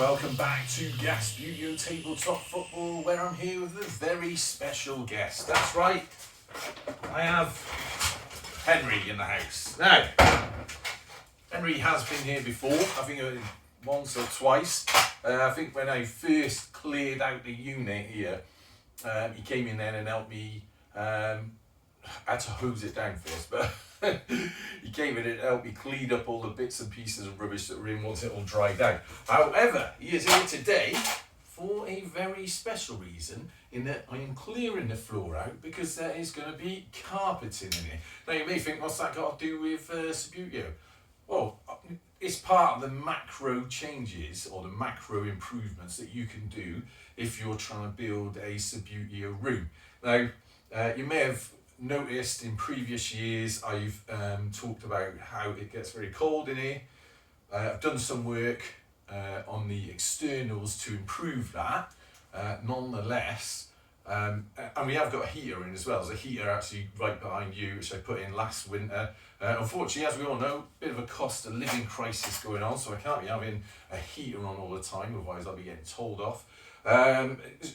welcome back to Gas Studio Tabletop Football, where I'm here with a very special guest. That's right, I have Henry in the house. Now, Henry has been here before, I think once or twice. I think when I first cleared out the unit here, he came in then and helped me. I had to hose it down first, but he came in and helped me clean up all the bits and pieces of rubbish that were in once it all dried out. However, he is here today for a very special reason, in that I am clearing the floor out because there is going to be carpeting in here. Now you may think, what's that got to do with Subbuteo? Well, it's part of the macro changes or the macro improvements that you can do if you're trying to build a Subbuteo room. Now, you may have noticed in previous years I've talked about how it gets very cold in here. I've done some work on the externals to improve that. Nonetheless, and we have got a heater in as well. There's a heater actually right behind you, which I put in last winter. Unfortunately, as we all know, a bit of a cost of living crisis going on, so I can't be having a heater on all the time, otherwise I'll be getting told off.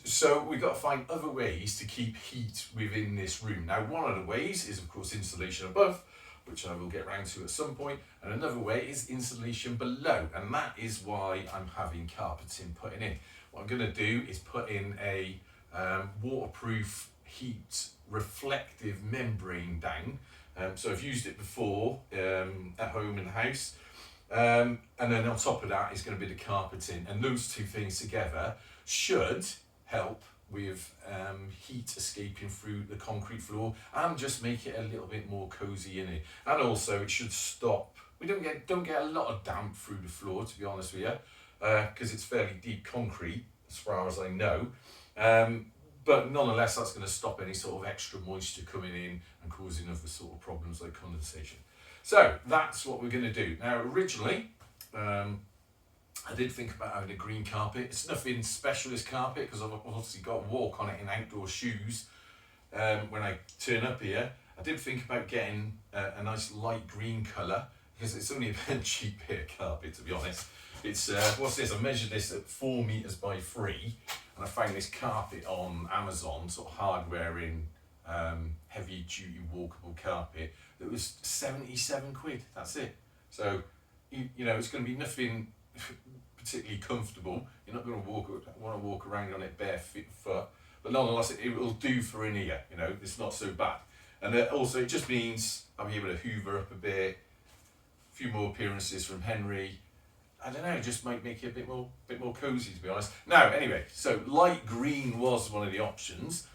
So we've got to find other ways to keep heat within this room. Now, one of the ways is, of course, insulation above, which I will get round to at some point, and another way is insulation below, and that is why I'm having carpeting put in. What I'm going to do is put in a waterproof heat reflective membrane down. So I've used it before at home in the house, and then on top of that is going to be the carpeting, and those two things together should help with heat escaping through the concrete floor and just make it a little bit more cozy in it. And also it should stop, we don't get a lot of damp through the floor, to be honest with you, because it's fairly deep concrete as far as I know. But nonetheless, that's going to stop any sort of extra moisture coming in and causing other sort of problems like condensation. So that's what we're going to do. Now, originally, I did think about having a green carpet. It's nothing special, this carpet, because I've obviously got to walk on it in outdoor shoes when I turn up here. I did think about getting a nice light green colour, because it's only a very cheap bit of carpet, to be honest. It's, what's this? I measured this at 4 meters by 3, and I found this carpet on Amazon, sort of hardware in heavy duty walkable carpet, that was 77 quid, that's it. So, you know, it's going to be nothing particularly comfortable. You're not going to want to walk around on it bare foot, but nonetheless it will do for in here. You know, it's not so bad. And also it just means I'll be able to hoover up a bit, a few more appearances from Henry. I don't know, just might make it a bit more cozy, to be honest. Now, anyway, so light green was one of the options,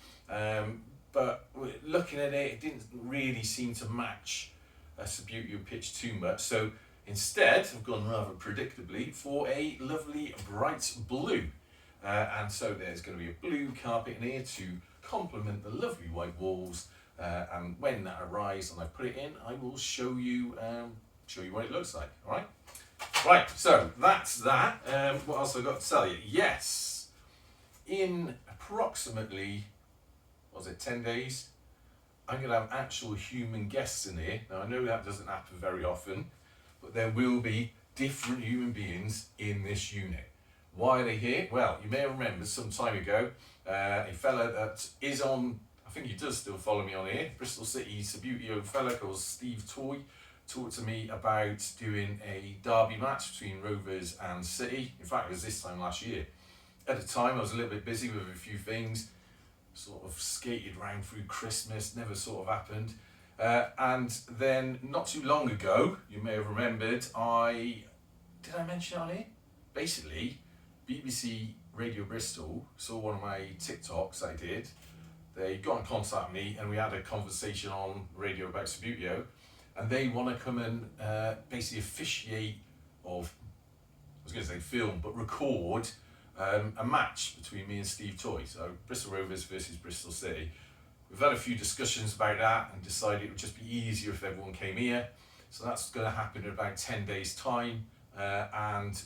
but looking at it, it didn't really seem to match a Subbuteo pitch too much. So instead, I've gone rather predictably for a lovely bright blue. And so there's going to be a blue carpet in here to complement the lovely white walls. And when that arrives and I put it in, I will show you what it looks like. All right? Right, so that's that. What else have I got to tell you? Yes, in approximately, 10 days, I'm going to have actual human guests in here. Now, I know that doesn't happen very often, but there will be different human beings in this unit. Why are they here? Well, you may remember some time ago, a fella that is on, I think he does still follow me on here, Bristol City Subbuteo fella called Steve Toy, talked to me about doing a derby match between Rovers and City. In fact, it was this time last year. At the time, I was a little bit busy with a few things, sort of skated round through Christmas, never sort of happened. And then not too long ago, you may have remembered, did I mention it on here? Basically, BBC Radio Bristol saw one of my TikToks I did. They got in contact with me and we had a conversation on radio about Subbuteo, and they want to come and basically officiate, or I was going to say film, but record a match between me and Steve Toy. So Bristol Rovers versus Bristol City. We've had a few discussions about that and decided it would just be easier if everyone came here. So that's going to happen in about 10 days time. And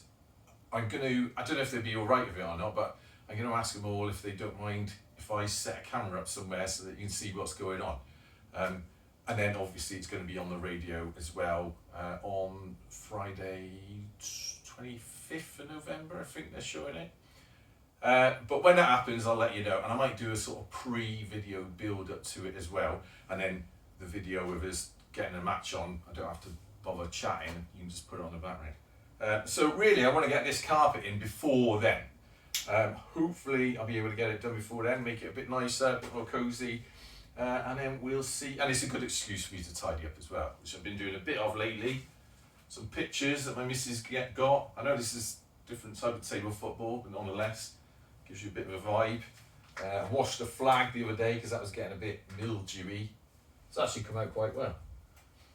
I'm going to, I don't know if they'd be all right with it or not, but I'm going to ask them all if they don't mind if I set a camera up somewhere so that you can see what's going on. And then obviously it's going to be on the radio as well on Friday 25th of November, I think they're showing it. But when that happens, I'll let you know, and I might do a sort of pre-video build up to it as well, and then the video of us getting a match on, I don't have to bother chatting, you can just put it on the background. So really I want to get this carpet in before then. Hopefully I'll be able to get it done before then, make it a bit nicer, a bit more cosy, and then we'll see. And it's a good excuse for you to tidy up as well, which I've been doing a bit of lately. Some pictures that my missus got. I know this is different type of table football, but nonetheless gives you a bit of a vibe. Washed the flag the other day because that was getting a bit mildewy. It's actually come out quite well.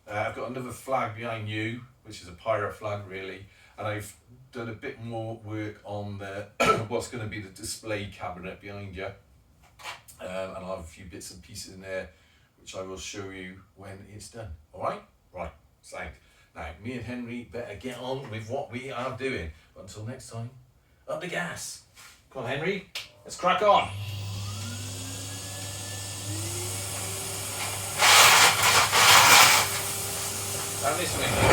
I've got another flag behind you, which is a pirate flag really, and I've done a bit more work on the what's going to be the display cabinet behind you, and I'll have a few bits and pieces in there which I will show you when it's done. Alright? Right, thanks. Now me and Henry better get on with what we are doing, but until next time, up the gas. Come on Henry, let's crack on. And this way.